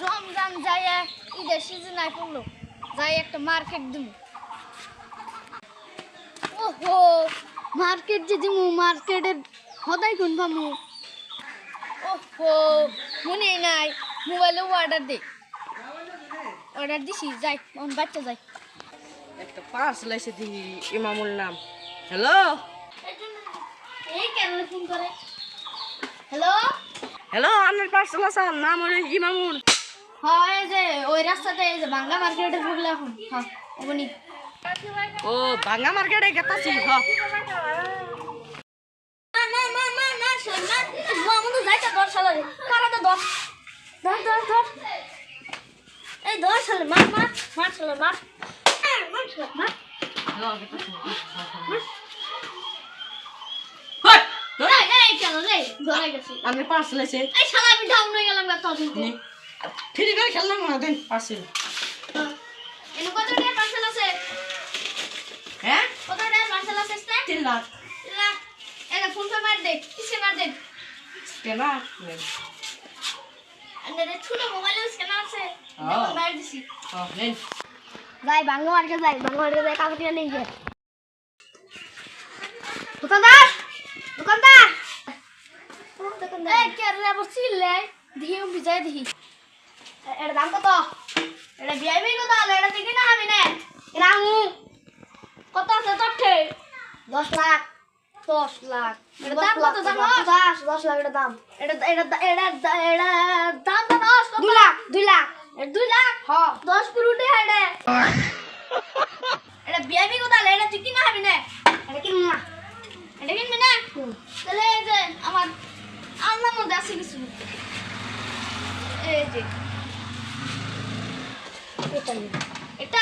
রমজান যায় ঈদের season I পড়লো যাই একটা মার্কেট দিমু ওহো মার্কেট যে দিমু মার্কেটের হদাই কোন পামু ওহো মনে নাই মোবাইলে অর্ডার দিছি যাই বাচ্চা যাই একটা পার্সেল এসে দিই ইমামুল নাম হ্যালো এই কেন ফোন করে হ্যালো হ্যালো আমার পার্সেল আছে নাম হলো ইমামুল হয় যে ওই রাস্তাতে এই যে বাংলা মার্কেটে ঢুকলে এখন হ্যাঁ ওবনি ও ভাঙ্গা মার্কেটে গেতাছি হ্যাঁ না শোনা মামুন যাইতা দর শালা কারাতে দর এই দর শালা মার শালা মার আমি পার্সেল এসে এই শালা আমি ডাউন হয়ে গেলাম গা তখন ফ্রি করে খেললাম না দেন পার্সেল এনে কত টাকা পার্সেল আছে হ্যাঁ কত টাকা পার্সেল আছে 3 লাখ লাখ এনে ফোন পে মার দে কিসে মার দে স্ক্যানার এনে ছোট মোবাইলে স্ক্যানার আছে হ্যাঁ মার দিছি হ্যাঁ নেন যাই বাংলা মার্কেটে যাই কাগজ নিয়ে নিয়ে যাই দোকানদার এই কে রে বসিলে দিও বিজয় দিহি এর দাম কত এটা বিআইবি কত আলে এটা দেখি না আমি না রামু কত আছে তঠে 10 লাখ এটা দাম কত জানো 10 লাখ এটা দাম এটা দাম তো 2 লাখ 2 লাখ হ্যাঁ 10 কোটি এটা এটা বিআইবি কত আলে এটা দেখি না আমি না এটা কিনবো না এটা কিনবি না তাহলে এই যে আমার আল্লাহ মধ্যে আছে কিছু এই যে এটা